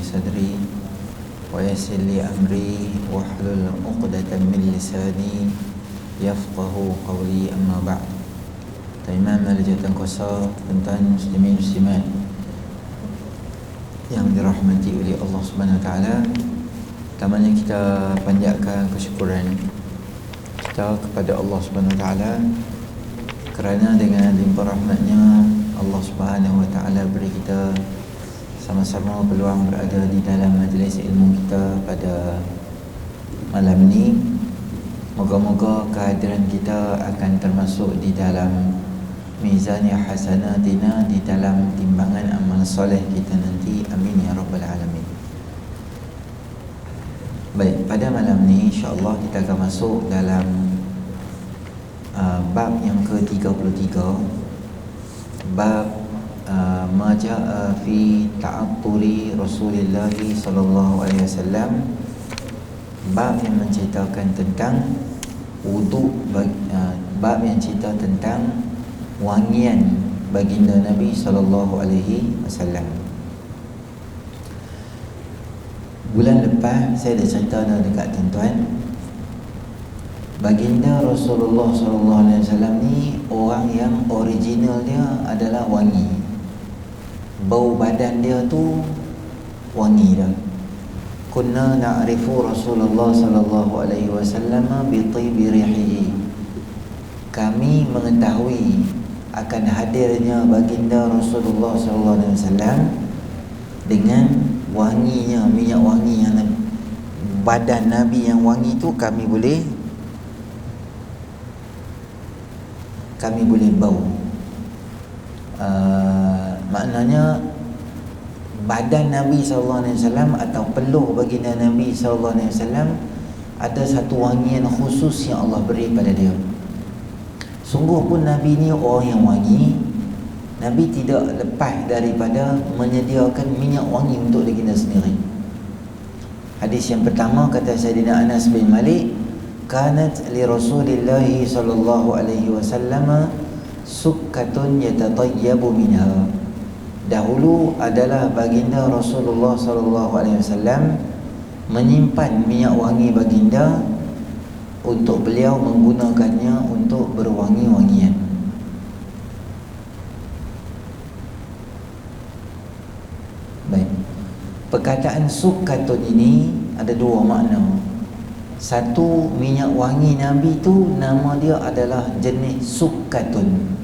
صدري ويسر لي أمري واحلل عقدة من لساني يفقه قولي. أما بعد. Imam Al-Jatan Kuasa, tuan-tuan muslimin muslimat yang dirahmati oleh Allah Subhanahu Wa Taala, pertamanya kita panjatkan kesyukuran kita kepada Allah Subhanahu Wa Taala kerana dengan limpah rahmatnya Allah Subhanahu Wa Taala beri kita sama-sama peluang berada di dalam majlis ilmu kita pada malam ini. Moga-moga kehadiran kita akan termasuk di dalam mizan hasanatina, di dalam timbangan amal soleh kita nanti. Amin ya rabbal alamin. Baik, pada malam ni insya-Allah kita akan masuk dalam bab yang ke-33, bab ma jaa fi ta'atturi Rasulullah sallallahu alaihi wasallam, bab yang menceritakan tentang wuduk, bab yang cerita tentang wangian baginda Nabi sallallahu alaihi wasallam. Bulan lepas saya dah cerita dekat tuan-tuan, baginda Rasulullah sallallahu alaihi wasallam ni orang yang original dia adalah wangi. Bau badan dia tu wangi dah. Kunna na'rifu Rasulullah sallallahu alaihi wasallam bi tibi rihihi. Kami mengetahui akan hadirnya baginda Rasulullah sallallahu alaihi wasallam dengan wanginya, minyak wangi yang badan Nabi yang wangi tu kami boleh bau. Maknanya badan Nabi sallallahu alaihi wasallam atau peluh baginda Nabi sallallahu alaihi wasallam ada satu wangian khusus yang Allah beri pada dia. Sungguh pun Nabi ni orang yang wangi. Nabi tidak lepas daripada menyediakan minyak wangi untuk baginda sendiri. Hadis yang pertama kata Sayyidina Anas bin Malik, kanat li Rasulillah sallallahu alaihi wasallam sukkatun yatatayyabu minha. Dahulu adalah baginda Rasulullah sallallahu alaihi wasallam menyimpan minyak wangi baginda untuk beliau menggunakannya untuk berwangi-wangian. Baik. Perkataan sukkatun ini ada dua makna. Satu, minyak wangi Nabi tu nama dia adalah jenis sukkatun.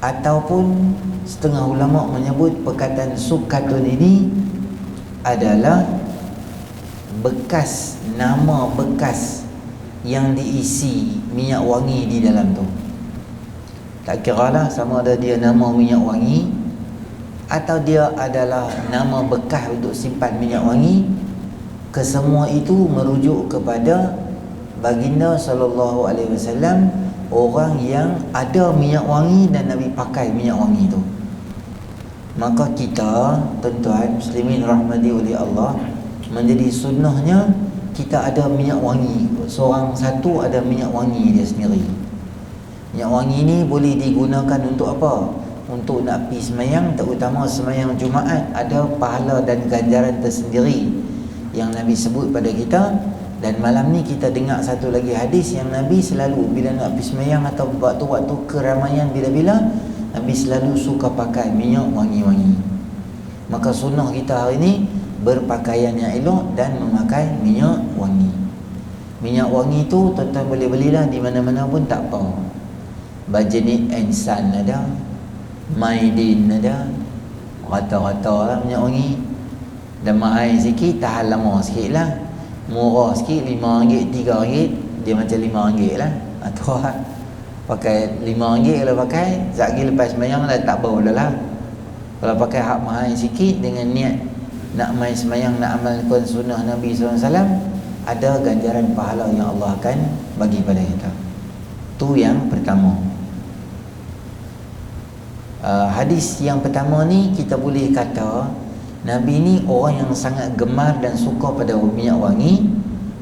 Ataupun setengah ulama menyebut perkataan sukkatun ini adalah bekas, nama bekas yang diisi minyak wangi di dalam tu. Tak kiralah sama ada dia nama minyak wangi atau dia adalah nama bekas untuk simpan minyak wangi, kesemua itu merujuk kepada baginda sallallahu alaihi wasallam, orang yang ada minyak wangi dan Nabi pakai minyak wangi itu. Maka kita, tuan-tuan muslimin rahmati oleh Allah, menjadi sunnahnya kita ada minyak wangi. Seorang satu ada minyak wangi dia sendiri. Minyak wangi ni boleh digunakan untuk apa? Untuk nak pergi semayang, terutama semayang Jumaat, ada pahala dan ganjaran tersendiri yang Nabi sebut pada kita. Dan malam ni kita dengar satu lagi hadis yang Nabi selalu bila nak pergi semayang atau waktu-waktu keramaian bila-bila, Nabi selalu suka pakai minyak wangi-wangi. Maka sunnah kita hari ni berpakaian yang elok dan memakai minyak wangi. Minyak wangi tu tuan-tuan boleh belilah di mana-mana pun tak apa. Bajani Ensan ada, Maidin ada, rata-rata lah minyak wangi. Dan mahal sikit, tahan lama sikit lah. Murah sikit, RM5, RM3, dia macam RM5 lah. Atau pakai RM5 kalau pakai, sekejap lagi lepas semayang dah tak bau dah lah. Kalau pakai hak mahal sikit dengan niat nak main semayang, nak amalkan sunnah Nabi SAW, ada ganjaran pahala yang Allah akan bagi pada kita. Tu yang pertama. Hadis yang pertama ni kita boleh kata Nabi ni orang yang sangat gemar dan suka pada minyak wangi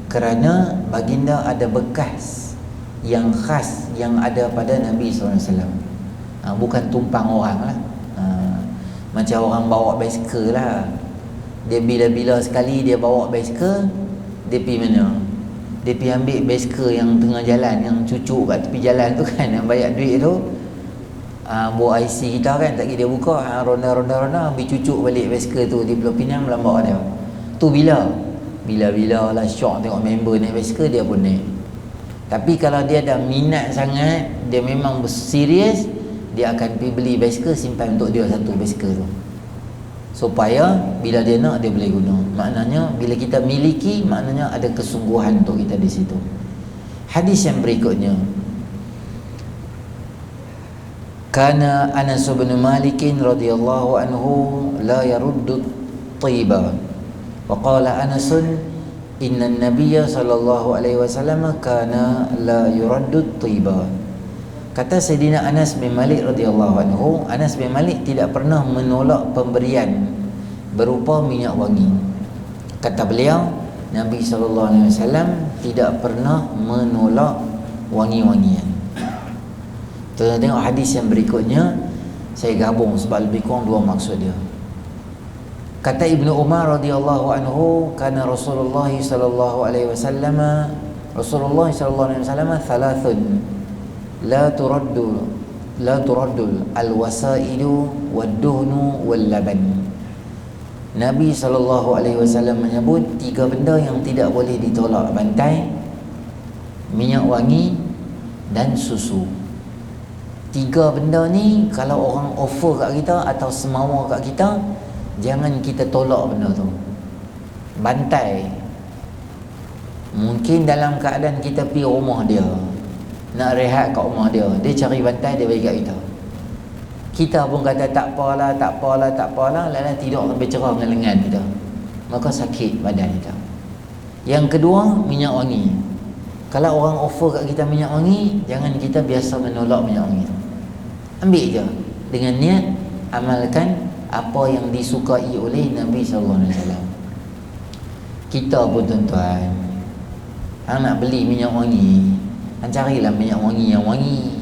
kerana baginda ada bekas yang khas yang ada pada Nabi SAW. Bukan tumpang orang lah. Macam orang bawa basikal lah. Dia bila-bila sekali dia bawa basikal, dia pergi mana? Dia pergi ambil basikal yang tengah jalan, yang cucuk kat tepi jalan tu kan, yang banyak duit tu. Buat IC kita kan, tak kira dia buka, ronda-ronda ambil cucuk balik basikal tu di Pulau Pinang melambak dia. Tu bila lah syok tengok member naik basikal, dia pun naik. Tapi kalau dia dah minat sangat, dia memang serius, dia akan pergi beli basikal, simpan untuk dia satu basikal tu, supaya bila dia nak, dia boleh guna. Maknanya bila kita miliki, maknanya ada kesungguhan untuk kita di situ. Hadis yang berikutnya, kana Anas bin Malik radhiyallahu anhu la yaruddu at-tayyiba wa qala Anas inna an-nabiyya sallallahu alaihi wasallam kana la yuraddu at-tayyiba. Kata Sayyidina Anas bin Malik radhiyallahu anhu, Anas bin Malik tidak pernah menolak pemberian berupa minyak wangi. Kata beliau, Nabi sallallahu alaihi wasallam tidak pernah menolak wangi-wangian. Kita tengok hadis yang berikutnya, saya gabung sebab lebih kurang dua maksud dia. Kata Ibnu Umar radhiyallahu anhu, kana Rasulullah sallallahu alaihi wasallam thalathun la turaddu al-wasaidu wad-duhnu wal-laban. Nabi sallallahu alaihi wasallam menyebut tiga benda yang tidak boleh ditolak: bantai, minyak wangi dan susu. Tiga benda ni kalau orang offer kat kita atau semawa kat kita, jangan kita tolak benda tu. Bantai, mungkin dalam keadaan kita pergi rumah dia, nak rehat kat rumah dia, dia cari bantai, dia bagi kat kita. Kita pun kata tak apalah, lalu tidur bercerah dengan lengan kita, maka sakit badan kita. Yang kedua, minyak wangi. Kalau orang offer kat kita minyak wangi, jangan kita biasa menolak minyak wangi tu. Ambil je dengan niat amalkan apa yang disukai oleh Nabi sallallahu alaihi wasallam. Kita pun tuan-tuan, nak beli minyak wangi, carilah minyak wangi yang wangi.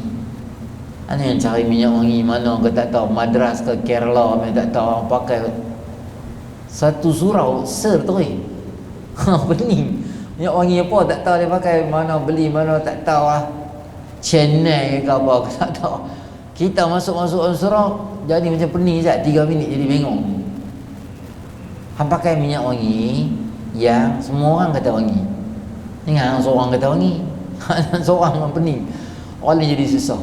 Ada yang cari minyak wangi mana ke tak tahu, Madras ke Kerala ke tak tahu, orang pakai satu surau ser tu pening. Minyak wangi apa tak tahu dia pakai, mana beli mana tak tahu lah, Chennai ke apa ke tak tahu. Kita masuk surau jadi macam pening sekejap, 3 minit jadi bengong. Han pakai minyak wangi yang semua orang kata wangi. Ingat seorang kata wangi, seorang orang pening, orang lain jadi susah.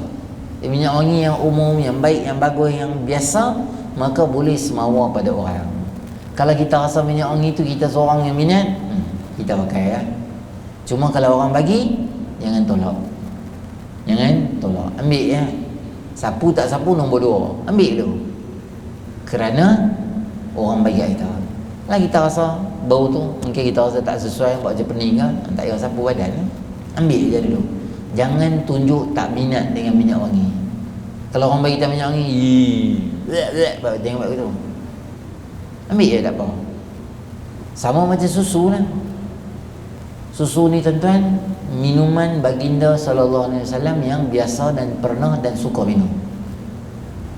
Minyak wangi yang umum, yang baik, yang bagus, yang biasa, maka boleh semawa pada orang. Kalau kita rasa minyak wangi tu kita seorang yang minat, kita pakai ya. Cuma kalau orang bagi, jangan tolak. Ambil ya. Sapu tak sapu nombor 2, ambil tu. Kerana orang bagi kita. Kalau kita rasa bau tu, mungkin kita rasa tak sesuai, buat je pening kan, tak payah sapu badan, ambil je dulu. Jangan tunjuk tak minat dengan minyak wangi. Kalau orang bagi kita minyak wangi, jangan buat begitu. Ambil je tak apa. Sama macam susu lah. Susu ni tuan-tuan, minuman baginda sallallahu alaihi wasallam yang biasa dan pernah dan suka minum.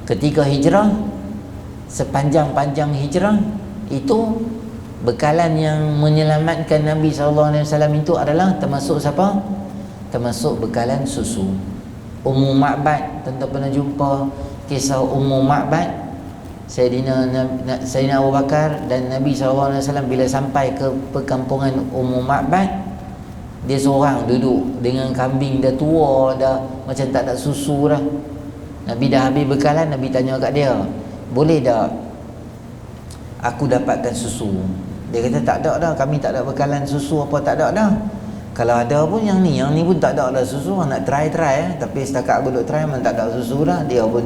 Ketika hijrah, sepanjang-panjang hijrah, itu bekalan yang menyelamatkan Nabi sallallahu alaihi wasallam itu adalah termasuk siapa? Termasuk bekalan susu. Ummu Ma'bad, tuan-tuan pernah jumpa kisah Ummu Ma'bad? Sayyidina Abu Bakar dan Nabi SAW bila sampai ke perkampungan Ummu Ma'bad, dia seorang duduk dengan kambing dah tua, dah macam tak ada susu dah. Nabi dah habis bekalan, Nabi tanya kat dia, boleh tak aku dapatkan susu? Dia kata tak ada dah, kami tak ada bekalan susu apa, tak ada dah. Kalau ada pun yang ni pun tak ada dah susu. Nak try tapi setakat aku duk try memang tak ada susu dah. Dia pun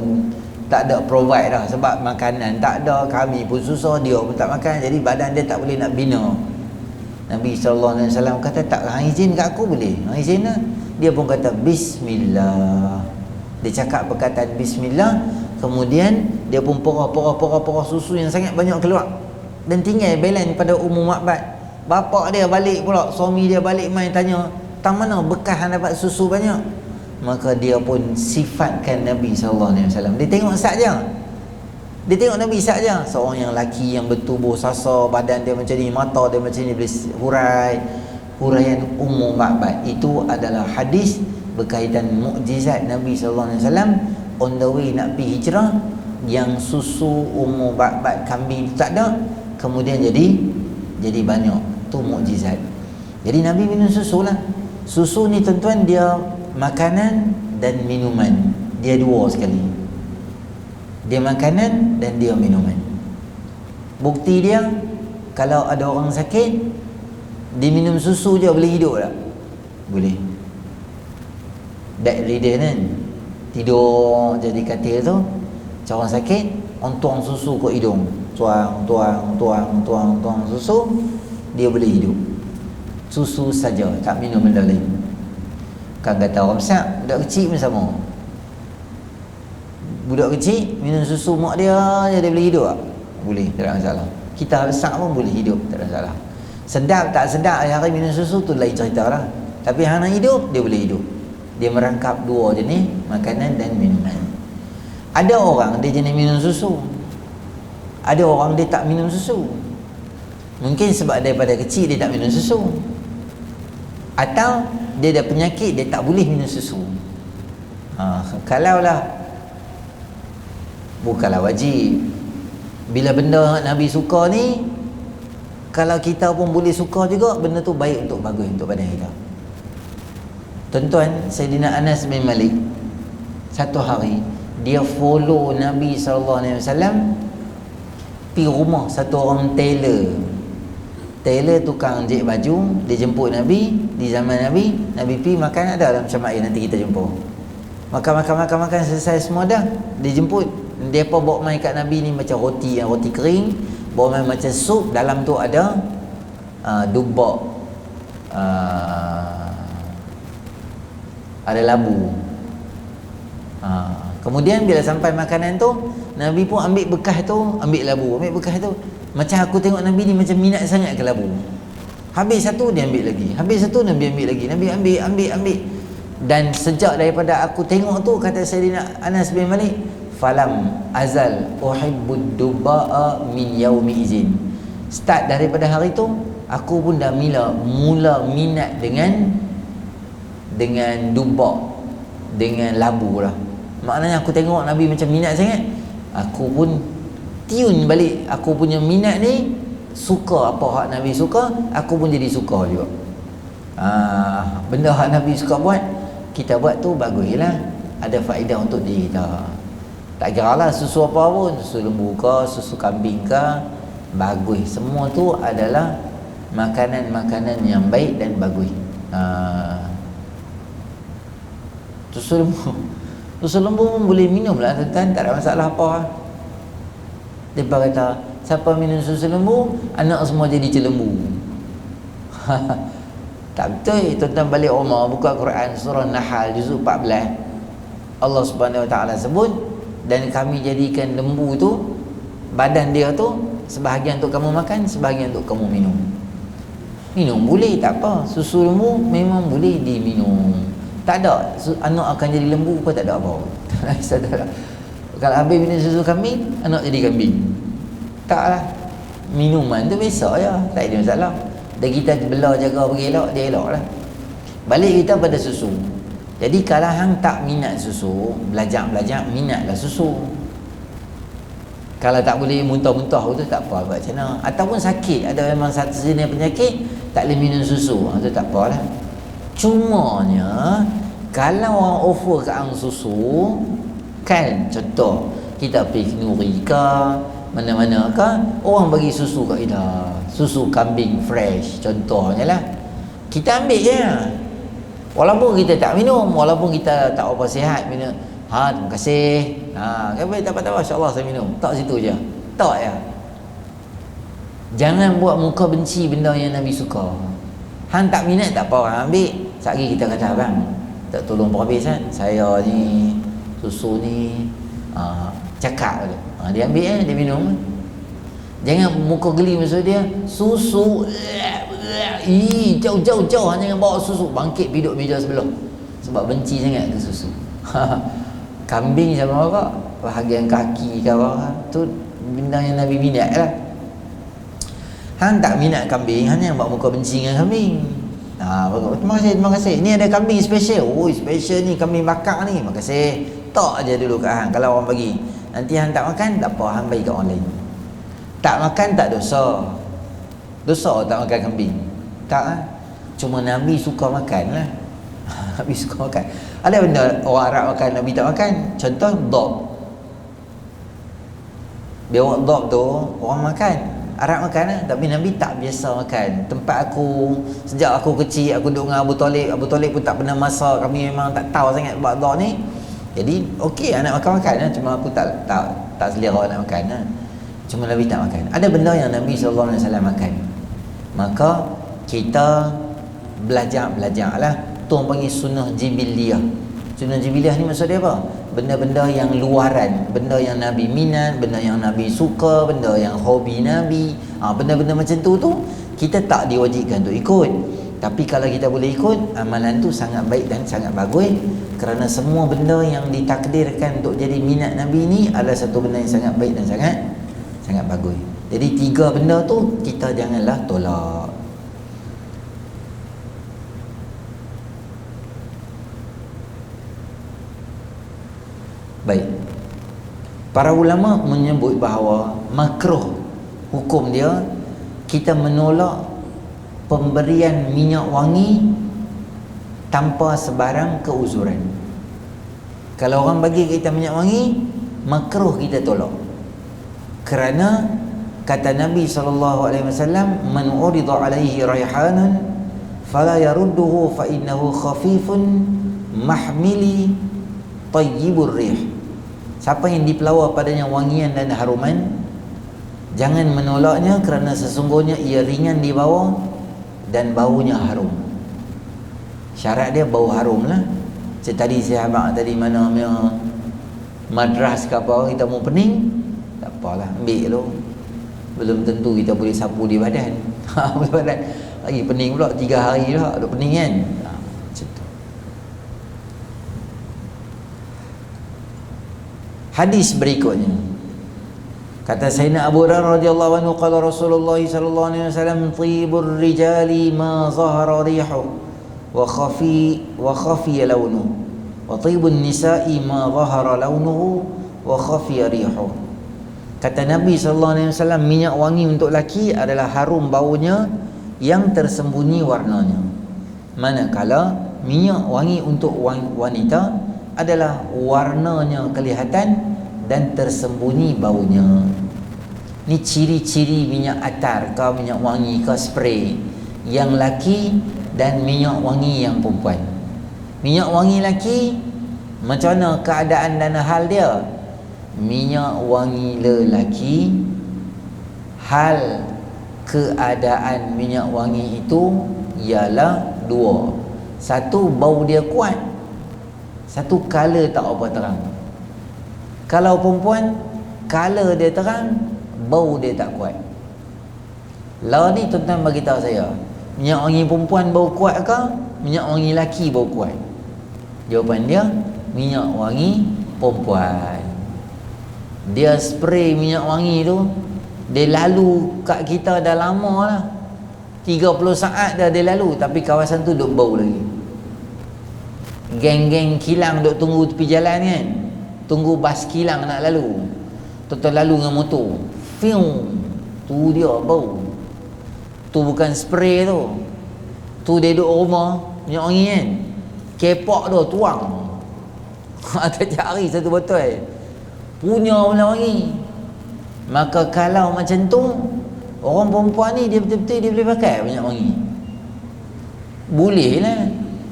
tak ada provide dah, sebab makanan tak ada, kami pun susah, dia pun tak makan, jadi badan dia tak boleh nak bina. Nabi SAW kata tak, hang izin kat aku boleh? Hang izin lah. Dia pun kata bismillah. Dia cakap perkataan bismillah, kemudian dia pun porah susu yang sangat banyak keluar, dan tinggal balance pada Ummu Ma'bad. Bapak dia balik pula, suami dia balik main tanya, tang mana bekas hang dapat susu banyak? Maka dia pun sifatkan Nabi SAW. Dia tengok saja, Dia tengok Nabi saja, seorang yang lelaki yang bertubuh sasa, badan dia macam ni, mata dia macam ni, boleh huraian umur ba'bad. Itu adalah hadis berkaitan mukjizat Nabi SAW on the way nak pergi hijrah, yang susu umur ba'bad kambing tak ada, kemudian jadi banyak. Tu mukjizat. Jadi Nabi minum susu lah. Susu ni tuan-tuan, dia makanan dan minuman, dia dua sekali. Dia makanan dan dia minuman. Bukti dia, kalau ada orang sakit, dia minum susu je boleh hidup tak? Boleh. Bedridden kan, tidur jadi katil tu, orang sakit, orang tuang susu ke hidung, tuang susu, dia boleh hidup. Susu saja, tak minum benda lain. Kan kata orang besar, budak kecil pun sama. Budak kecil minum susu mak dia je, dia boleh hidup tak? Boleh, tak ada masalah. Kita besar pun boleh hidup, tak ada masalah. Sedap tak sedap hari minum susu tu lain cerita lah. Tapi hang nak hidup, dia boleh hidup. Dia merangkap dua jenis makanan dan minuman. Ada orang dia jenis minum susu, ada orang dia tak minum susu. Mungkin sebab daripada kecil dia tak minum susu, atau dia ada penyakit, dia tak boleh minum susu. Kalaulah bukanlah wajib, bila benda Nabi suka ni, kalau kita pun boleh suka juga, benda tu baik untuk bagus untuk badan kita. Tuan-tuan, Sayyidina Anas bin Malik satu hari dia follow Nabi SAW pergi rumah satu orang tailor. Tailor tukang jahit baju, dia jemput Nabi di zaman Nabi. Nabi pergi makan, ada dalam syama'il, nanti kita jumpa. Makan selesai semua dah, dia jemput. Dia apa bawa mai kat Nabi ni macam roti, yang roti kering, bawa mai macam sup, dalam tu ada dubak, ada labu. Kemudian bila sampai makanan tu, Nabi pun ambil bekas tu, ambil labu, ambil bekas tu. Macam aku tengok Nabi ni macam minat sangat ke labu. Habis satu dia ambil lagi, habis satu Nabi ambil lagi, Nabi ambil. Dan sejak daripada aku tengok tu, kata Sayyidina Anas bin Malik, falam azal uhibbud duba'a min yaumi izin. Start daripada hari tu, aku pun dah mula minat dengan dubak, dengan labu lah. Maknanya aku tengok Nabi macam minat sangat, aku pun tune balik aku punya minat ni, suka apa hak Nabi suka, aku pun jadi suka juga. Benda hak Nabi suka buat, kita buat tu baguslah, ada faedah untuk diri kita. Tak kira lah susu apa pun, susu lembu ke, susu kambing ke, bagus. Semua tu adalah makanan-makanan yang baik dan bagus. Susu lembu pun boleh minum lah tuan-tuan, tak ada masalah apa. Mereka kata, siapa minum susu lembu, anak semua jadi celembu. Tak betul. Tuan-tuan balik rumah, buka Quran surah Nahl juzuk 14, Allah Subhanahu Wa Taala sebut, dan kami jadikan lembu tu, badan dia tu, sebahagian untuk kamu makan, sebahagian untuk kamu minum. Minum boleh, tak apa. Susu lembu memang boleh diminum, tak ada anak akan jadi lembu pun tak ada apa. Kalau habis minum susu kambing, anak jadi kambing. Taklah. Minuman tu biasa je, tak ada masalah. Dan kita bela jaga bagi elok, dia elok lah. Balik kita pada susu. Jadi kalau hang tak minat susu, belajar minatlah susu. Kalau tak boleh muntah-muntah tu tak apa, buat macam mana. Ataupun sakit, ada memang satu jenis penyakit, tak boleh minum susu, tu tak apalah. Cumanya kalau orang offer kat hang susu, kan contoh kita pergi Nuri ke mana-mana ke, orang bagi susu kat kita, susu kambing fresh contohnya lah, kita ambil je. Walaupun kita tak minum, walaupun kita tak apa sihat minum, terima kasih, kan baik, tak apa-apa, insya-Allah saya minum, tak situ je, tak ya. Jangan buat muka benci benda yang Nabi suka. Hang tak minat tak apa, orang ambil. Sekali kita kata, abang tak tolong berhabis kan, saya ni susu ni cakap dia. Dia ambil dia minum. Jangan muka geli maksud dia, susu jauh jangan bawa susu, bangkit piduk meja sebelah sebab benci sangat ke susu. Kambing sama orang bahagian kaki ke apa, tu benda yang Nabi minat lah. Hang tak minat kambing, hanya buat muka benci dengan kambing. Terima kasih. Ni ada kambing special. Oh, special ni kambing bakar ni. Terima kasih. Tok aja dulu kat hang kalau orang bagi. Nanti hang tak makan, tak apa, hang bagi kat orang lain. Tak makan tak dosa. Dosa tak makan kambing. Tak lah. Cuma Nabi suka makan lah. Nabi suka makan. Ada benda orang Arab makan, Nabi tak makan. Contoh dhab. Biawak dhab tu orang makan, Arab makan lah. Tapi Nabi tak biasa makan. Tempat aku, sejak aku kecil, aku duduk dengan Abu Talib pun tak pernah masak. Kami memang tak tahu sangat buat dhab ni. Jadi okey lah nak makan lah. Cuma aku tak selera nak makan lah. Cuma Nabi tak makan. Ada benda yang Nabi SAW makan. Maka kita belajar lah. Tu orang panggil sunnah jibiliyah. Sunnah jibiliyah ni maksud dia apa? Benda-benda yang luaran, benda yang Nabi minat, benda yang Nabi suka, benda yang hobi Nabi. Benda-benda macam tu kita tak diwajibkan untuk ikut. Tapi kalau kita boleh ikut, amalan tu sangat baik dan sangat bagus. Kerana semua benda yang ditakdirkan untuk jadi minat Nabi ni adalah satu benda yang sangat baik dan sangat bagus. Jadi 3 benda tu kita janganlah tolak. Baik. Para ulama menyebut bahawa makruh hukum dia kita menolak pemberian minyak wangi tanpa sebarang keuzuran. Kalau orang bagi kita minyak wangi, makruh kita tolak. Kerana kata Nabi SAW, man urida alaihi raihanun fala yarudduhu fa innahu khafifun mahmili tayyibur rih. Siapa yang dipelawa padanya wangian dan haruman, jangan menolaknya kerana sesungguhnya ia ringan di bawah dan baunya harum. Syarat dia bau harum lah. Tadi sahabat tadi mana madras ke apa, kita mau pening, tak apalah, ambil tu. Belum tentu kita boleh sapu di badan. Badan lagi pening pula, 3 hari dah ada pening kan. Macam tu. Hadis berikutnya, kata Sayyidina Abu Hurairah radhiyallahu anhu, qala Rasulullah sallallahu alaihi wasallam, tibur rijali ma zahara rihu wa khafi launuhu wa tibun nisa'i ma zahara launuhu wa khafi rihu. Kata Nabi sallallahu alaihi wasallam, minyak wangi untuk laki adalah harum baunya yang tersembunyi warnanya. Manakala minyak wangi untuk wanita adalah warnanya kelihatan dan tersembunyi baunya. Ni ciri-ciri minyak atar ke minyak wangi ke spray yang laki dan minyak wangi yang perempuan. Minyak wangi laki macam mana keadaan dan hal dia? Minyak wangi lelaki, hal keadaan minyak wangi itu ialah 2. Satu, bau dia kuat. Satu, color tak apa terang. Kalau perempuan, color dia terang, bau dia tak kuat. Lah ni tuan-tuan bagi tahu saya, minyak wangi perempuan bau kuat ke minyak wangi lelaki bau kuat? Jawapan dia, minyak wangi perempuan. Dia spray minyak wangi tu, dia lalu kat kita dah lama lah, 30 saat dah dia lalu, tapi kawasan tu duk bau lagi. Geng-geng kilang duk tunggu tepi jalan kan, tunggu bas kilang nak lalu, tuan-tuan lalu dengan motor, fiu, tu dia bau. Tu bukan spray tu dia duduk rumah minyak wangi kan, kepok tu tuang atas jari satu botol, punya minyak wangi. Maka kalau macam tu, orang perempuan ni dia betul-betul dia boleh pakai minyak wangi? Boleh lah.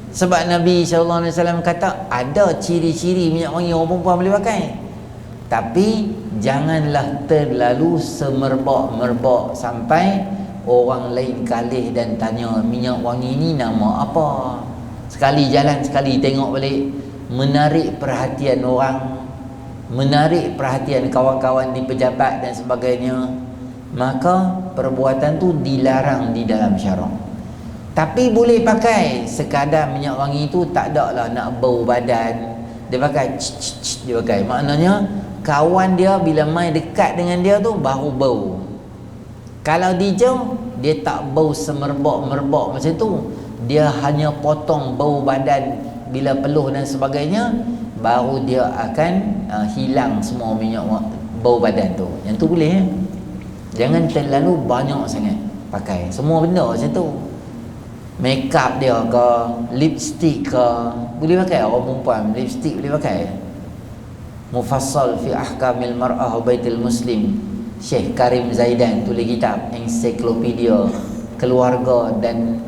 Sebab Nabi SAW kata ada ciri-ciri minyak wangi orang perempuan boleh pakai. Tapi janganlah terlalu semerbak-merbak sampai orang lain kalih dan tanya minyak wangi ni nama apa. Sekali jalan sekali tengok balik, menarik perhatian orang, menarik perhatian kawan-kawan di pejabat dan sebagainya. Maka perbuatan tu dilarang di dalam syarak. Tapi boleh pakai sekadar minyak wangi tu, tak ada lah nak bau badan. Dia pakai dia pakai. Maknanya kawan dia bila mai dekat dengan dia tu baru bau. Kalau dia jauh, dia tak bau semerbak-merbak macam tu. Dia hanya potong bau badan bila peluh dan sebagainya, baru dia akan hilang semua minyak bau badan tu. Yang tu boleh. Jangan terlalu banyak sangat pakai semua benda macam tu. Make up dia ke, lipstick ke, boleh pakai. Orang perempuan lipstick boleh pakai. Mufassal fi ahkamil mar'ah wa baitil muslim, Syekh Karim Zaidan tulis kitab ensiklopedia keluarga dan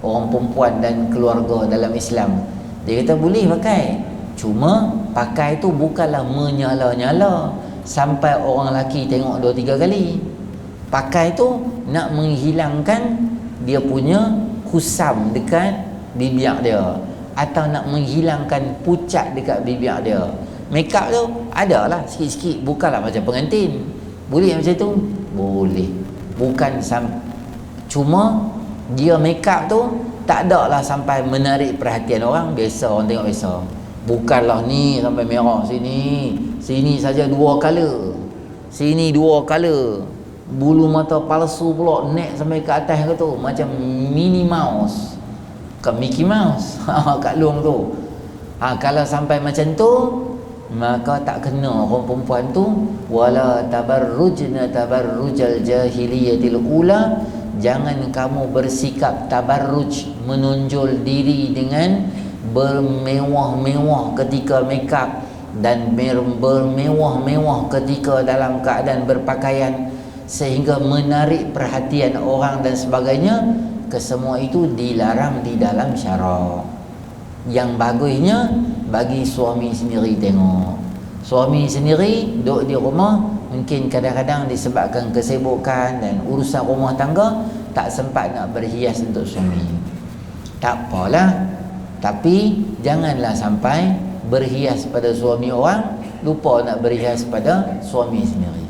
orang perempuan dan keluarga dalam Islam. Dia kata boleh pakai, cuma pakai tu bukanlah menyala-nyala sampai orang lelaki tengok 2-3 kali. Pakai tu nak menghilangkan dia punya kusam dekat bibir dia, atau nak menghilangkan pucat dekat bibir dia. Make up tu adalah sikit-sikit, bukanlah macam pengantin. Boleh macam tu? Boleh. Bukan cuma dia make up tu tak ada lah sampai menarik perhatian orang. Biasa, orang tengok biasa. Bukanlah ni sampai merah sini. Sini saja 2 color. Sini 2 color. Bulu mata palsu pula naik sampai ke atas ke tu. Macam Minnie Mouse ke Mickey Mouse kat luang tu. Kalau sampai macam tu, maka tak kena orang perempuan tu. Wala tabarrujna tabarrujal jahiliyatil ula, jangan kamu bersikap tabarruj, menonjol diri dengan bermewah-mewah ketika make up dan bermewah-mewah ketika dalam keadaan berpakaian sehingga menarik perhatian orang dan sebagainya. Kesemua itu dilarang di dalam syarak. Yang bagusnya bagi suami sendiri tengok. Suami sendiri duduk di rumah, mungkin kadang-kadang disebabkan kesibukan dan urusan rumah tangga tak sempat nak berhias untuk suami. Tak apalah, tapi janganlah sampai berhias pada suami orang, lupa nak berhias pada suami sendiri.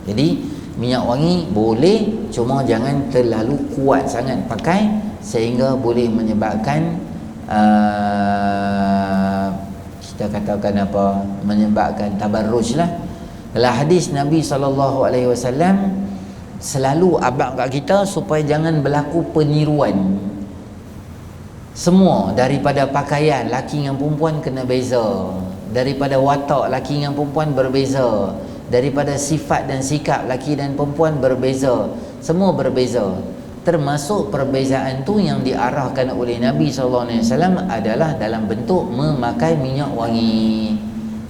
Jadi minyak wangi boleh, cuma jangan terlalu kuat sangat pakai sehingga boleh menyebabkan kita katakan apa, menyebabkan tabarruj lah. Dalam hadis Nabi SAW selalu abang kat kita supaya jangan berlaku peniruan. Semua daripada pakaian, laki dengan perempuan kena beza. Daripada watak, laki dengan perempuan berbeza. Daripada sifat dan sikap, laki dan perempuan berbeza. Semua berbeza. Termasuk perbezaan tu yang diarahkan oleh Nabi SAW adalah dalam bentuk memakai minyak wangi.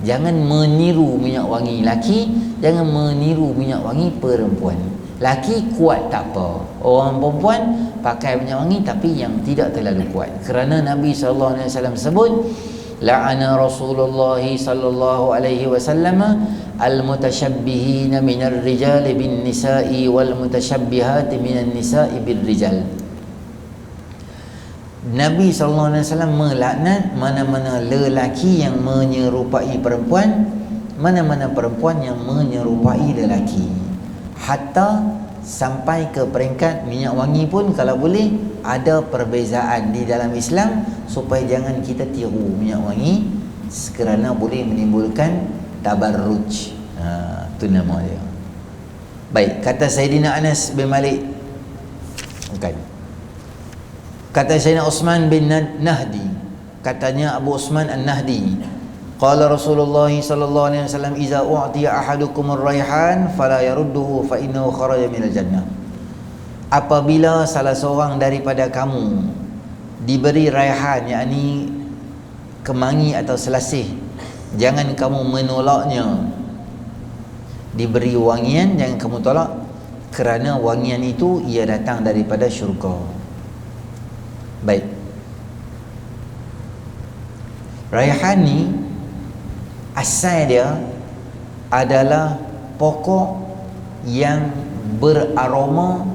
Jangan meniru minyak wangi laki, jangan meniru minyak wangi perempuan. Laki kuat tak apa, orang perempuan pakai minyak wangi tapi yang tidak terlalu kuat. Kerana Nabi SAW sebut, la'ana Rasulullah sallallahu alaihi wasallam al-mutasyabbihina minar rijali bin nisa'i wal mutasyabbihat minan nisa'i bir rijal. Nabi SAW melaknat mana-mana lelaki yang menyerupai perempuan, mana-mana perempuan yang menyerupai lelaki. Hatta sampai ke peringkat minyak wangi pun kalau boleh ada perbezaan di dalam Islam supaya jangan kita tiru minyak wangi kerana boleh menimbulkan tabarruj. Itu nama dia. Baik, kata Sayyidina Anas bin Malik, bukan, kata Sayyidina Uthman bin Nahdi, katanya Abu Uthman An-Nahdi, qala Rasulullah sallallahu alaihi wasallam, iza u'tiya ahadukumur raihan fala yarudduhu fa innahu kharaja minal jannah. Apabila salah seorang daripada kamu diberi raihan, yakni kemangi atau selasih, jangan kamu menolaknya. Diberi wangian, jangan kamu tolak, kerana wangian itu ia datang daripada syurga. Baik, raihan ni asal dia adalah pokok yang beraroma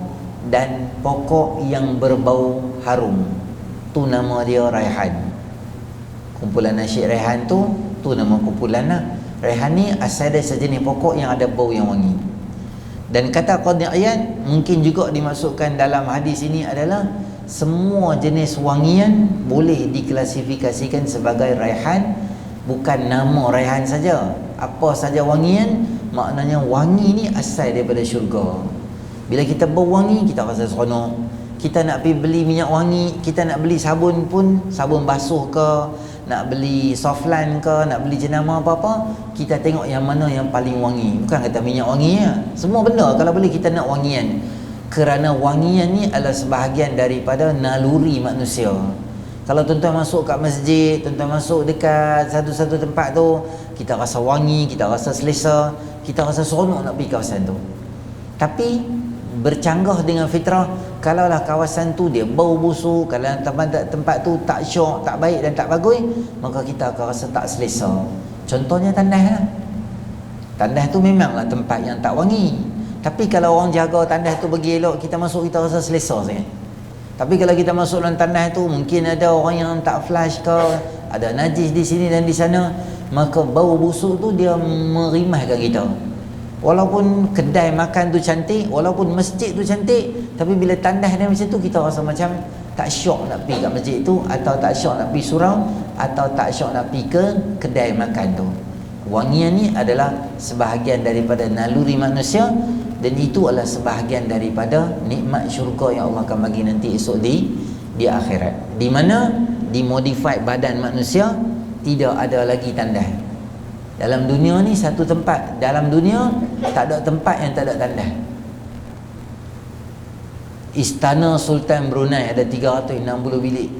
dan pokok yang berbau harum. Tu nama dia raihan. Kumpulan nasyid raihan tu nama kumpulan lah. Raihan ni asal dia sejenis pokok yang ada bau yang wangi. Dan kata Qadhi Iyad, mungkin juga dimasukkan dalam hadis ini adalah semua jenis wangian boleh diklasifikasikan sebagai raihan. Bukan nama raihan saja, apa saja wangian, maknanya wangi ni asal daripada syurga. Bila kita berwangi, kita rasa seronok. Kita nak pergi beli minyak wangi, kita nak beli sabun pun, sabun basuh ke, nak beli softline ke, nak beli jenama apa-apa, kita tengok yang mana yang paling wangi. Bukan kata minyak wangi ya. Semua benda kalau boleh kita nak wangian. Kerana wangian ni adalah sebahagian daripada naluri manusia. Kalau tuan-tuan masuk kat masjid, tuan-tuan masuk dekat satu-satu tempat tu, kita rasa wangi, kita rasa selesa, kita rasa seronok nak pergi kawasan tu. Tapi bercanggah dengan fitrah, kalaulah kawasan tu dia bau busuk, kalau tempat tu tak syok, tak baik dan tak bagus, maka kita akan rasa tak selesa. Contohnya tandas lah. Tandas tu memanglah tempat yang tak wangi. Tapi kalau orang jaga tandas tu bagi elok, kita masuk kita rasa selesa sangat. Tapi kalau kita masuk dalam tandas tu, mungkin ada orang yang tak flush ke, ada najis di sini dan di sana, maka bau busuk tu dia merimahkan kita. Walaupun kedai makan tu cantik, walaupun masjid tu cantik, tapi bila tandas dia macam tu, kita rasa macam tak syok nak pergi kat masjid tu, atau tak syok nak pergi surau, atau tak syok nak pergi ke kedai makan tu. Wangian ni adalah sebahagian daripada naluri manusia, dan itu adalah sebahagian daripada nikmat syurga yang Allah akan bagi nanti esok di akhirat, di mana di modified badan manusia tidak ada lagi tandas. Dalam dunia ni satu tempat, dalam dunia tak ada tempat yang tak ada tandas. Istana Sultan Brunei ada 360 bilik.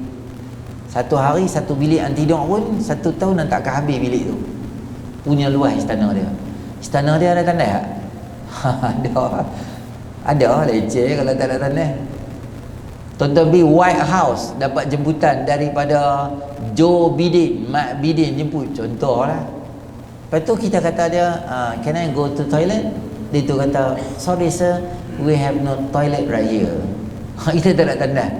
Satu hari satu bilik yang tidur pun 1 tahun dan takkan habis bilik tu. Punya luas istana dia. Istana dia ada tandas tak? Ada leceh kalau tak ada tandas. Tuan-tuan pergi White House, dapat jemputan daripada Joe Biden, Mak Biden jemput, contoh lah. Lepas tu kita kata dia, can I go to toilet? Dia tu kata, sorry sir, we have no toilet right here. Kita tak ada tandas.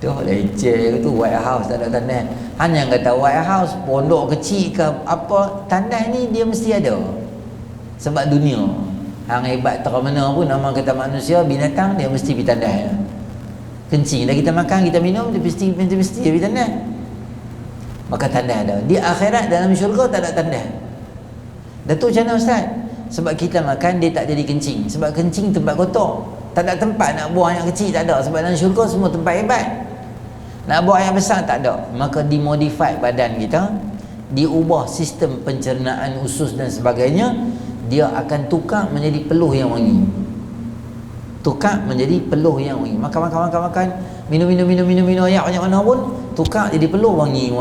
Aduh leceh tu, White House tak ada tandas. Hanya kata White House, pondok kecil ke apa, tandas ni dia mesti ada. Sebab dunia hang hebat tak mana pun, nama kata manusia, binatang dia mesti pergi tandas. Kencing dah kita makan, kita minum, dia mesti pergi tandas. Maka tandas ada. Di akhirat dalam syurga tak ada tandas. Datuk macam mana ustaz? Sebab kita makan dia tak jadi kencing. Sebab kencing tempat kotor, tak ada tempat nak buang yang kecil, tak ada. Sebab dalam syurga semua tempat hebat. Nak buang yang besar tak ada. Maka dimodify badan kita, diubah sistem pencernaan usus dan sebagainya, dia akan tukar menjadi peluh yang wangi. Tukar menjadi peluh yang wangi. Makan, minum air banyak mana pun, tukar jadi peluh wangi,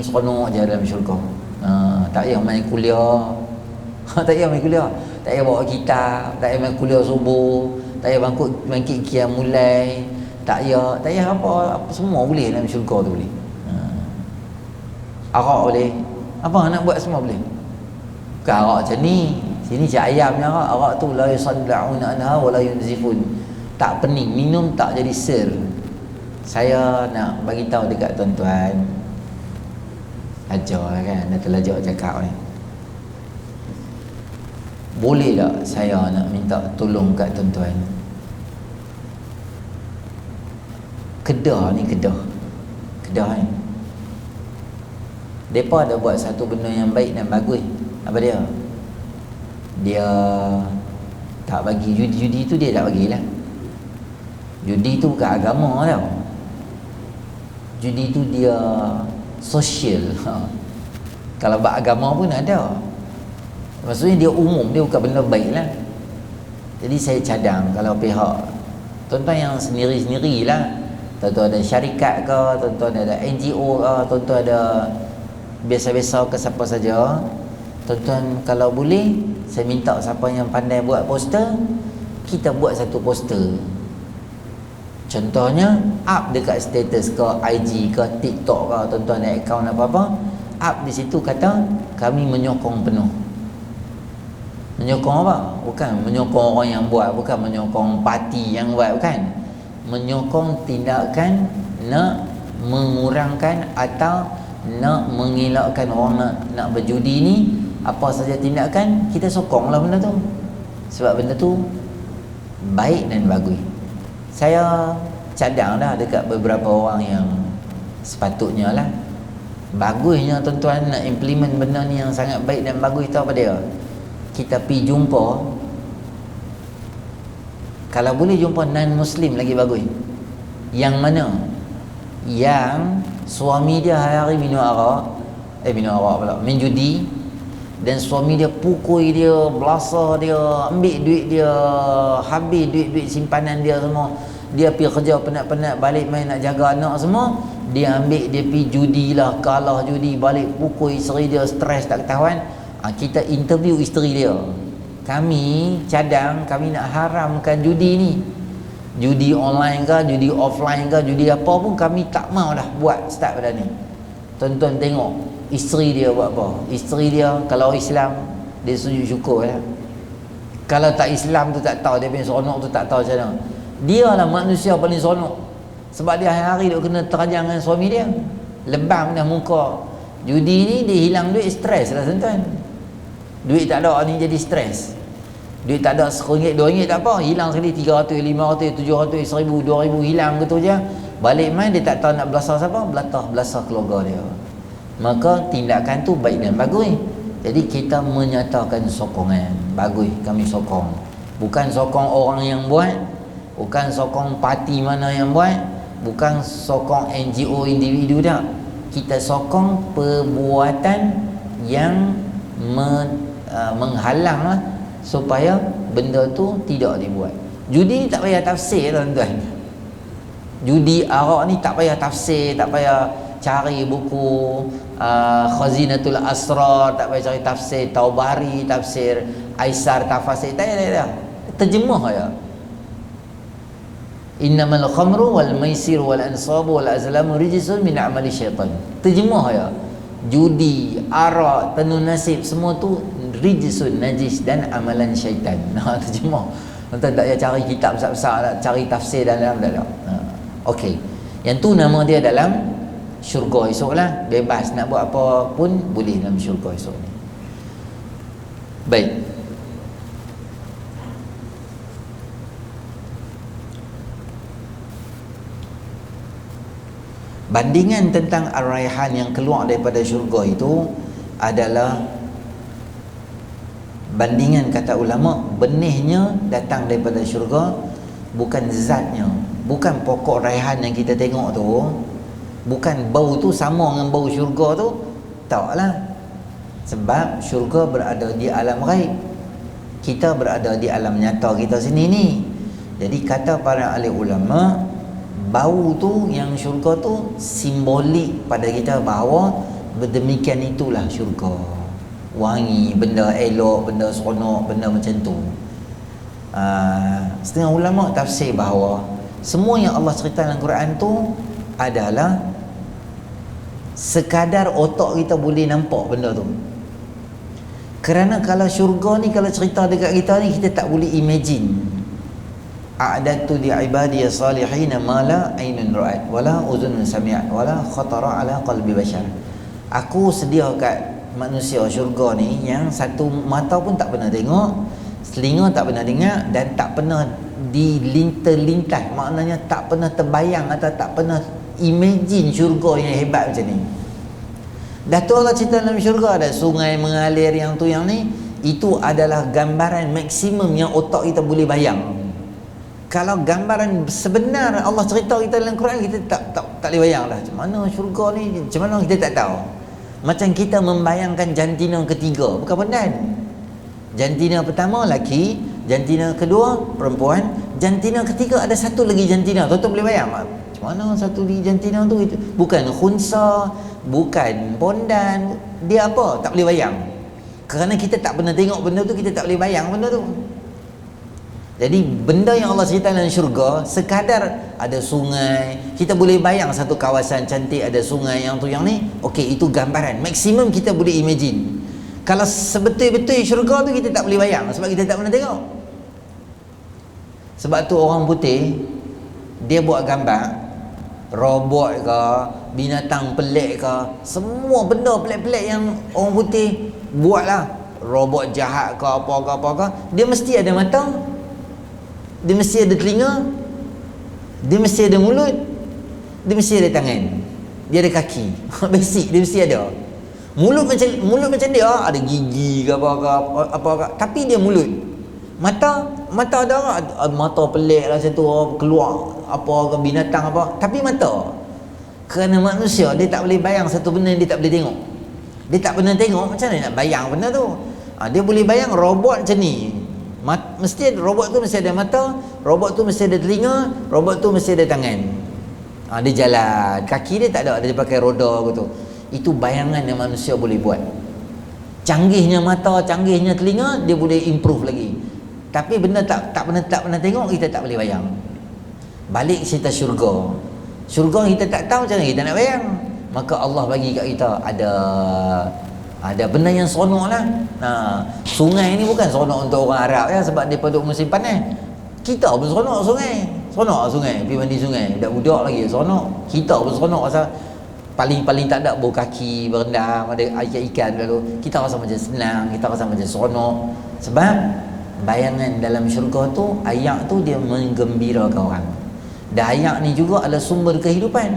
seronok je dalam syurga. Tak payah main kuliah. Tak payah main kuliah. Tak payah bawa kitab, tak payah main kuliah subuh, tak payah bangkit qiyam mulai, tak payah apa semua boleh dalam syurga tu boleh. Arak boleh. Apa nak buat semua boleh. Bukan arak macam ni. Sini cik ayamnya arak. Arak tu la yusaddauna anha wa la yunzifun. Tak pening, minum tak jadi sir. Saya nak bagi tahu dekat tuan-tuan. Ajar kan, dah terlajak cakap ni. Boleh tak saya nak minta tolong kat tuan-tuan? Kedah ni. Depa ada buat satu benda yang baik dan bagus. Apa dia? Dia tak bagi judi tu, dia tak bagilah. Judi tu bukan agama tau. Judi tu dia sosial. Kalau buat agama pun ada. Maksudnya dia umum, dia bukan benda baik lah. Jadi saya cadang kalau pihak tuan-tuan yang sendiri-sendiri lah, tuan-tuan ada syarikat ke, tuan-tuan ada NGO ke, tuan-tuan ada biasa-biasa ke siapa saja, tuan-tuan kalau boleh, saya minta siapa yang pandai buat poster, kita buat satu poster. Contohnya up dekat status ke IG ke TikTok ke, tuan-tuan ada akaun apa-apa, up di situ kata kami menyokong penuh. Menyokong apa? Bukan menyokong orang yang buat, bukan menyokong parti yang buat, bukan. Menyokong tindakan nak mengurangkan atau nak mengelakkan orang nak berjudi ni. Apa saja tindakan, kita sokonglah benda tu. Sebab benda tu baik dan bagus. Saya cadang dah dekat beberapa orang yang sepatutnya lah Bagusnya tuan-tuan nak implement benda ni yang sangat baik dan bagus, tahu apa dia? Kita pergi jumpa, kalau boleh jumpa non-Muslim lagi bagus. Yang mana? Yang suami dia hari-hari minum arak pula, main judi, dan suami dia pukul dia, belasah dia, ambil duit dia, habis duit-duit simpanan dia semua. Dia pergi kerja penat-penat, balik main nak jaga anak semua, dia ambil, dia pergi judi lah, kalah judi, balik pukul isteri dia, stres tak ketahuan. Kita interview isteri dia, kami cadang, kami nak haramkan judi ni, judi online ke, judi offline ke, judi apa pun kami tak mau dah buat start pada ni. Tonton tengok isteri dia buat apa. Isteri dia kalau Islam dia sujud syukur lah. Kalau tak Islam tu tak tahu, dia punya seronok tu tak tahu macam mana. Dia lah manusia paling seronok, sebab dia hari-hari dia kena terajang dengan suami dia, lebam dah muka. Judi ni dia hilang duit, stres lah tuan-tuan. Duit tak ada ni jadi stres. Duit tak ada RM1, RM2 tak apa, hilang sekali 300, 500, 700, 1000, 2000 hilang gitu je. Balik main dia tak tahu nak belasah siapa, belasah keluarga dia. Maka tindakan tu baik dan bagus. Jadi kita menyatakan sokongan, bagus kami sokong. Bukan sokong orang yang buat, bukan sokong parti mana yang buat, bukan sokong NGO individu dah. Kita sokong perbuatan yang menghalang lah, supaya benda tu tidak dibuat. Judi ni tak payah tafsir tuan-tuan. Judi arak ni tak payah tafsir, tak payah cari buku Khazinatul Asrar, tak payah cari tafsir Taubari, tafsir Aisar Tafasir, tak payah. Terjemah ya. Innamal khamru wal maisir wal ansabu wal azlamu rijsun min amali syaitan. Terjemah ya. Judi, arak, tenun nasib, semua tu rijsun, najis dan amalan syaitan. Nah, terjemah. Tuan tak payah cari kitab besar-besar, cari tafsir dalam dah. Okey. Yang tu nama dia dalam syurga esok lah. Bebas nak buat apa pun boleh dalam syurga esok ni. Baik. Bandingan tentang ar-raihan yang keluar daripada syurga itu adalah bandingan, kata ulama, benihnya datang daripada syurga, bukan zatnya, bukan pokok raihan yang kita tengok tu, bukan bau tu sama dengan bau syurga tu, taklah. Sebab syurga berada di alam ghaib, kita berada di alam nyata kita sini ni. Jadi kata para ahli ulama, bau tu yang syurga tu simbolik pada kita bahawa berdemikian itulah syurga, wangi, benda elok, benda seronok, benda macam tu. Setengah ulama tafsir bahawa semua yang Allah cerita dalam Quran tu adalah sekadar otak kita boleh nampak benda tu. Kerana kalau syurga ni, kalau cerita dekat kita ni, kita tak boleh imagine. A'dadtu li ibadiy salihin ma la ainun ra'at wala uzunun sami'at wala khatara ala qalbi bashar. Aku sedia kat manusia syurga ni yang satu mata pun tak pernah tengok, telinga tak pernah dengar, dan tak pernah dilintas, maknanya tak pernah terbayang atau tak pernah imagine syurga yang hebat macam ni. Dah tu Allah cerita dalam syurga ada sungai mengalir, yang tu yang ni, itu adalah gambaran maksimum yang otak kita boleh bayang. Kalau gambaran sebenar Allah cerita kita dalam Quran, kita tak boleh bayang lah. Macam mana syurga ni, macam mana kita tak tahu. Macam kita membayangkan jantina ketiga, bukan pandan. Jantina pertama laki, jantina kedua perempuan, jantina ketiga ada satu lagi jantina. Tuan-tuan boleh bayang macam mana satu lagi jantina tu, itu bukan khunsa, bukan pondan, dia apa? Tak boleh bayang. Kerana kita tak pernah tengok benda tu, kita tak boleh bayang benda tu. Jadi benda yang Allah cerita dalam syurga sekadar ada sungai, kita boleh bayang satu kawasan cantik ada sungai yang tu yang ni, okey, itu gambaran maksimum kita boleh imagine. Kalau sebetul-betul syurga tu kita tak boleh bayang, sebab kita tak pernah tengok. Sebab tu orang putih dia buat gambar robot ke, binatang pelik ke, semua benda pelik-pelik yang orang putih buat lah, robot jahat ke apa ke, dia mesti ada mata, dia mesti ada telinga, dia mesti ada mulut, dia mesti ada tangan. dia ada kaki. Basic dia mesti ada. Mulut macam dia, ada gigi ke apa, tapi dia mulut. Mata ada mata pelik lah macam tu, keluar apa ke binatang apa, tapi mata. Kerana manusia dia tak boleh bayang satu benda yang dia tak boleh tengok. Dia tak pernah tengok, macam mana nak bayang benda tu? Dia boleh bayang robot macam ni. Mesti robot tu mesti ada mata, robot tu mesti ada telinga, robot tu mesti ada tangan. Dia jalan, kaki dia tak ada, dia pakai roda gitu. Itu bayangan yang manusia boleh buat. Canggihnya mata, canggihnya telinga, dia boleh improve lagi. Tapi benda tak pernah tengok, kita tak boleh bayang. Balik cerita syurga. Syurga kita tak tahu, macam mana kita nak bayang? Maka Allah bagi kat kita ada benda yang seronok lah. Sungai ni bukan seronok untuk orang Arab ya, sebab dia pada musim panas. Kita pun seronok sungai. Seronok lah sungai, pergi mandi sungai. Budak-budak lagi seronok. Kita pun seronok pasal paling tak ada bau kaki berendam, ada ikan lalu. Kita rasa macam senang, kita rasa macam seronok. Sebab bayangan dalam syurga tu, ayak tu dia menggembirakan orang. Dan ayak ni juga adalah sumber kehidupan.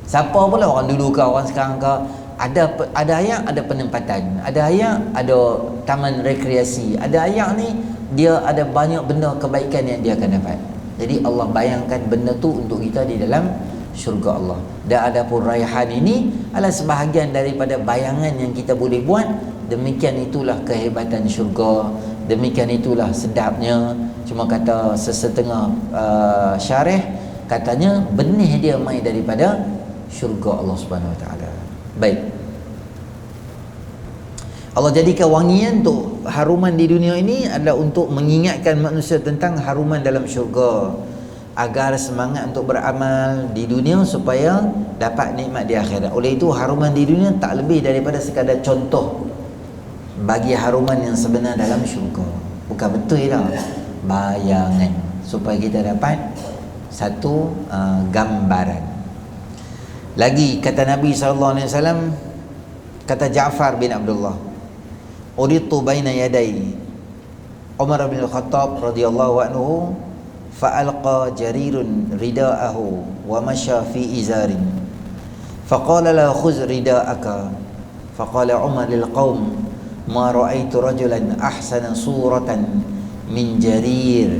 Siapa pula orang dulu ke orang sekarang ke, ada ayak, ada penempatan, ada ayak, ada taman rekreasi, ada ayak ni dia ada banyak benda kebaikan yang dia akan dapat. Jadi Allah bayangkan benda tu untuk kita di dalam syurga Allah. Dan adapun raihan ini adalah sebahagian daripada bayangan yang kita boleh buat. Demikian itulah kehebatan syurga, demikian itulah sedapnya. Cuma kata sesetengah syarih, katanya benih dia mai daripada syurga Allah Subhanahu Wa Taala. Baik, Allah jadikan wangian tu, haruman di dunia ini adalah untuk mengingatkan manusia tentang haruman dalam syurga, agar semangat untuk beramal di dunia supaya dapat nikmat di akhirat. Oleh itu haruman di dunia tak lebih daripada sekadar contoh bagi haruman yang sebenar dalam syurga. Bukan betul dah, bayangan supaya kita dapat satu gambaran. Lagi kata Nabi SAW, kata Ja'far bin Abdullah, uritu baina yaday Umar bin Al-Khattab radhiyallahu anhu fa'alqa jarirun rida'ahu wa masya fi izarin faqala la khuz rida'aka faqala Umar lil qaum ma ra'aitu rajulan ahsana suratan min jarir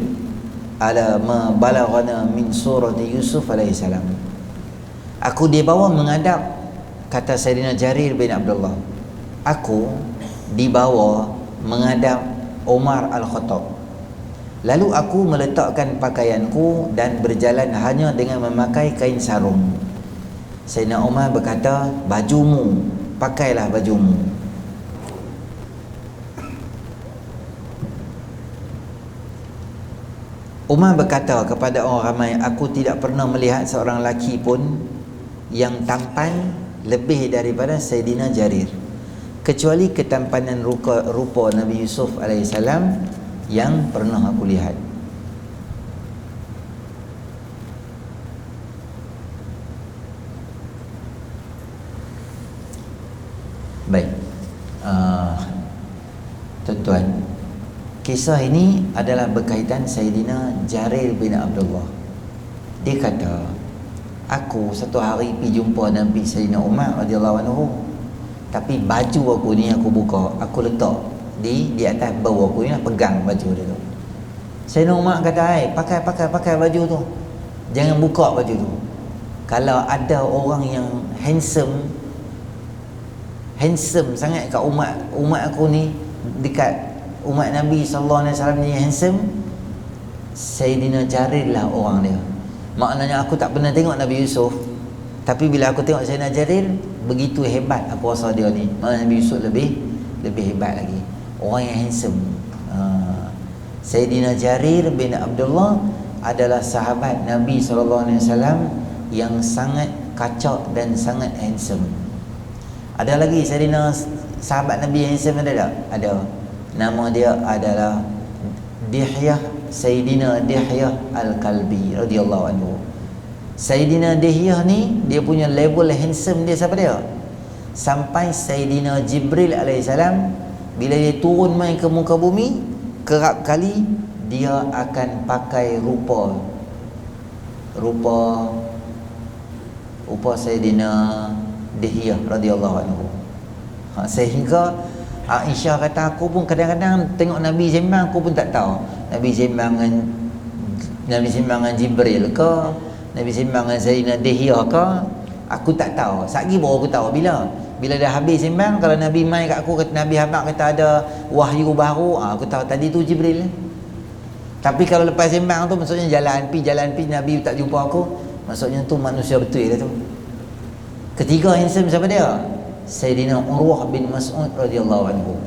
ala ma balaghana min surati Yusuf alaihi salam. Aku dibawa menghadap, kata Sayyidina Jarir bin Abdullah, aku dibawa menghadap Umar Al-Khattab. Lalu aku meletakkan pakaianku dan berjalan hanya dengan memakai kain sarung. Sayyidina Umar berkata, bajumu, pakailah bajumu. Umar berkata kepada orang ramai, aku tidak pernah melihat seorang lelaki pun yang tampan lebih daripada Sayyidina Jarir, kecuali ketampanan rupa Nabi Yusuf AS yang pernah aku lihat. Baik, tuan-tuan, kisah ini adalah berkaitan Sayyidina Jarir bin Abdullah. Dia kata, aku satu hari pergi jumpa Nabi Sayyidina Umar radhiyallahu anhu, tapi baju aku ni aku buka, aku letak di atas bau aku ni, pegang baju dia tu. Sayyidina Umar kata, pakai baju tu, jangan buka baju tu. Kalau ada orang yang handsome sangat kat umat aku ni, dekat umat Nabi SAW ni handsome, Sayyidina Jarir lah orang dia. Maknanya aku tak pernah tengok Nabi Yusuf, tapi bila aku tengok Sayyidina Jarir, begitu hebat aku rasa dia ni. Maknanya Nabi Yusuf lebih hebat lagi, orang yang handsome. Sayyidina Jarir bin Abdullah adalah sahabat Nabi SAW yang sangat kacak dan sangat handsome. Ada lagi Sayyidina sahabat Nabi yang handsome, ada tak? Ada. Nama dia adalah Dihyah, Sayyidina Dihyah Al-Kalbi radhiyallahu anhu. Sayyidina Dihyah ni, dia punya level handsome dia siapa dia? Sampai Sayyidina Jibril alaihissalam bila dia turun main ke muka bumi, kerap kali dia akan pakai rupa rupa Sayyidina Dihiyah radhiyallahu anhu. Sehingga Aisyah kata, aku pun kadang-kadang tengok Nabi sembang, aku pun tak tahu Nabi sembang dengan Jibril ke, Nabi sembang dengan Sayyidina Dihiyah ke, aku tak tahu. Satgi baru aku tahu bila dah habis sembang. Kalau Nabi mai kat aku, kata Nabi habaq kata ada wahyu baru, aku tahu tadi tu Jibril. Tapi kalau lepas sembang tu, maksudnya jalan pi Nabi tak jumpa aku, maksudnya tu manusia betul dia tu. Ketiga handsome siapa dia? Sayyidina Urwah bin Mas'ud radhiyallahu anhu.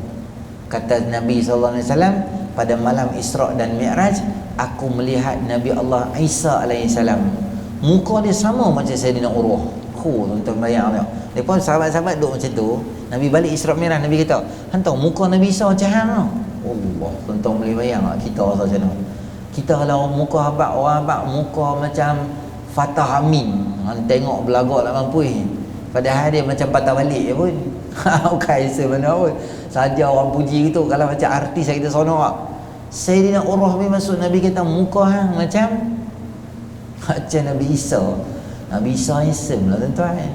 Kata Nabi sallallahu alaihi wasallam, pada malam Isra' dan Mi'raj, aku melihat Nabi Allah Isa alaihi salam. Muka dia sama macam Sayyidina Urwah. Tuan-tuan bayang tengok. Depa sahabat-sahabat duduk macam tu, Nabi balik Isra' Mi'raj, Nabi kata, "Hantau muka Nabi Isa macam hang tau." Allah, tuan-tuan boleh bayang tak kita rasa macam mana? Kita kalau muka orang habaq muka macam Fatah Amin, tengok belagak tak mampu padahal dia macam patah balik je pun. Bukan isa mana pun, saja orang puji gitu. Kalau macam artis kita sonok, Sayyidina Urwah bin Mas'ud, Nabi kata muka hang macam Nabi Isa. Nabi Isa handsome lah tuan-tuan.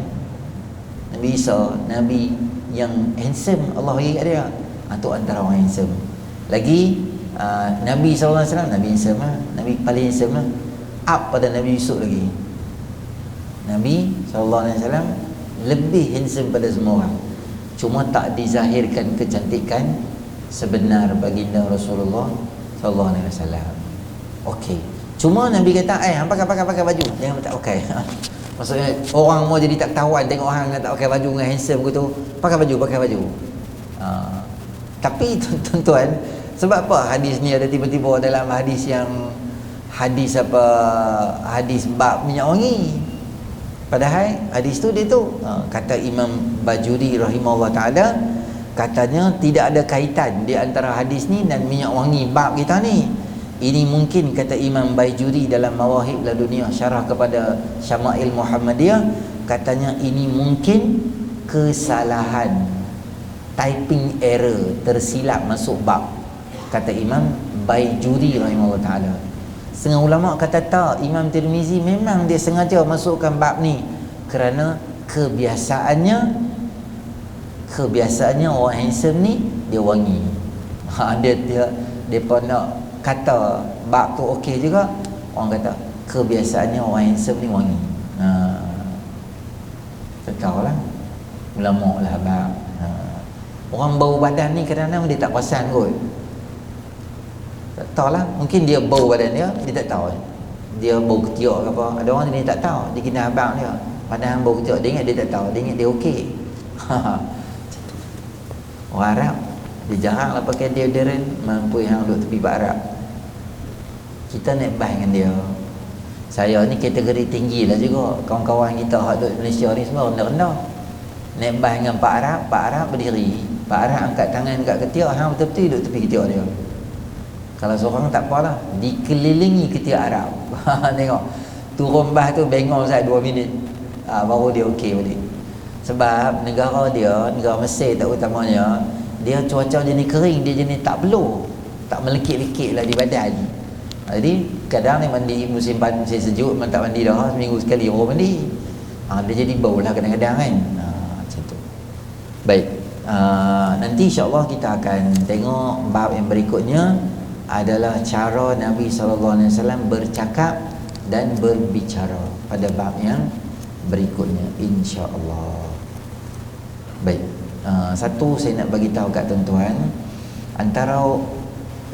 Nabi Isa, Nabi yang handsome Allah bagi kat dia. Itu antara orang handsome. Lagi Nabi SAW, Nabi handsome lah, Nabi paling handsome lah. Up pada Nabi Yusuf lagi. Nabi SAW lebih handsome pada semua orang. Cuma tak dizahirkan kecantikan sebenar baginda Rasulullah SAW. Okey. Cuma Nabi kata, hang pakai baju. Jangan tak okey. Maksudnya orang mau jadi tak tahuan tengok hang tak pakai baju dengan handsome gitu. Pakai baju. Tapi tuan-tuan, sebab apa hadis ni ada tiba-tiba dalam hadis bab minyak wangi? Padahal hadis tu dia tu kata Imam Bajuri rahimahullah ta'ala, katanya tidak ada kaitan di antara hadis ni dan minyak wangi bab kita ni. Ini mungkin, kata Imam Bajuri dalam Mawahib Ladunia syarah kepada Syama'il Muhammadiyah, katanya ini mungkin kesalahan, typing error, tersilap masuk bab, kata Imam Bajuri rahimahullah ta'ala. Setengah ulama kata tak, Imam Tirmizi memang dia sengaja masukkan bab ni kerana kebiasaannya orang handsome ni dia wangi. Dia pun nak kata bab tu okey juga. Orang kata kebiasaannya orang handsome ni wangi. Tak tahulah, ulama lah bab. Orang bau badan ni kadang-kadang dia tak perasan kot. Tak tahulah, mungkin dia bau badan dia tak tahu. Dia bau ketiak ke apa. Ada orang dia tak tahu, dia kena abang dia. Padahal bau ketiak, dia ingat dia tak tahu, dia ingat dia okey. Orang Arab dia jaranglah pakai deodorant, mampu hang duduk tepi Pak Arab. Kita naik bas dengan dia. Saya ni kategori tinggi lah juga. Kawan-kawan kita hak duduk Malaysia ni semua rendah-rendah. Naik bas dengan Pak Arab berdiri, Pak Arab angkat tangan dekat ketiak, hang betul-betul duduk tepi ketiak dia. Kalau seorang tak apalah, dikelilingi ketiak Arab. Tengok, turun bas tu bengong saat 2 minit, baru dia okey balik. Sebab negara Mesir tak utamanya, dia cuaca jenis kering, dia jenis tak peluh, tak melekit-lekit lah di badan. Jadi kadang ni mandi musim sejuk, memang tak mandi dah, seminggu sekali baru mandi. Dia jadi bau lah kadang-kadang kan. Macam tu. Baik, nanti insyaAllah kita akan tengok bab yang berikutnya adalah cara Nabi SAW bercakap dan berbicara pada bab yang berikutnya, insya-Allah. Baik, satu saya nak bagi tahu kat tuan-tuan, antara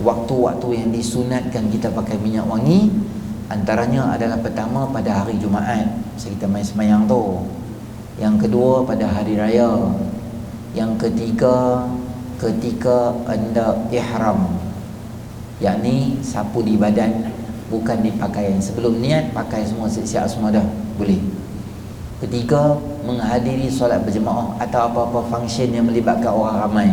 waktu-waktu yang disunatkan kita pakai minyak wangi, antaranya adalah pertama pada hari Jumaat, masa kita main semayang tu. Yang kedua pada hari raya. Yang ketiga ketika anda ihram, yakni sapu di badan, bukan di pakaian. Sebelum niat pakai semua, siap semua dah boleh. Ketiga, menghadiri solat berjemaah atau apa-apa function yang melibatkan orang ramai,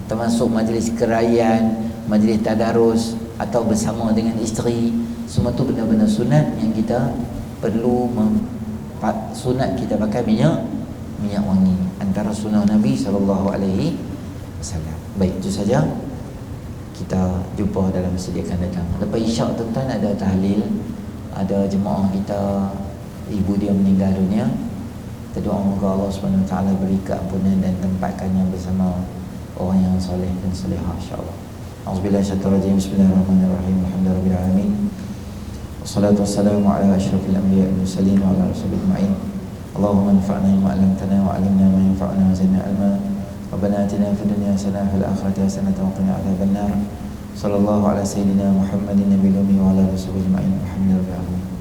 termasuk majlis kerajaan, majlis tadarus atau bersama dengan isteri. Semua tu benar-benar sunat yang kita perlu sunat kita pakai minyak wangi, antara sunnah Nabi SAW. Baik, itu saja. Kita jumpa dalam masa dia akan datang. Lepas isyak tuan-tuan ada tahlil, ada jemaah kita ibu dia meninggal dunia, Kita doa moga Allah Subhanahu Wa Taala beri keampunan dan tempatkannya bersama orang yang soleh dan solehah insya-Allah. Auzubillahi minasyaitonir rajim. Bismillahirrahmanirrahim. Alhamdulillahirabbil alamin. Wassalatu wassalamu ala asyrafil anbiya'i wal mursalin wa ala rasulil ma'in. Allahumma anfa'na bima 'allamtana wa 'allimna ma yanfa'una wa zidna 'ilma. Rabbana atina fid dunya hasanah wa fil akhirati hasanah wa qina adzabannar. Sallallahu ala sayyidina Muhammadin nabiyil ummi wa ala alihi wa sahbihi ajma'in. Alhamdulillahirabbil alamin.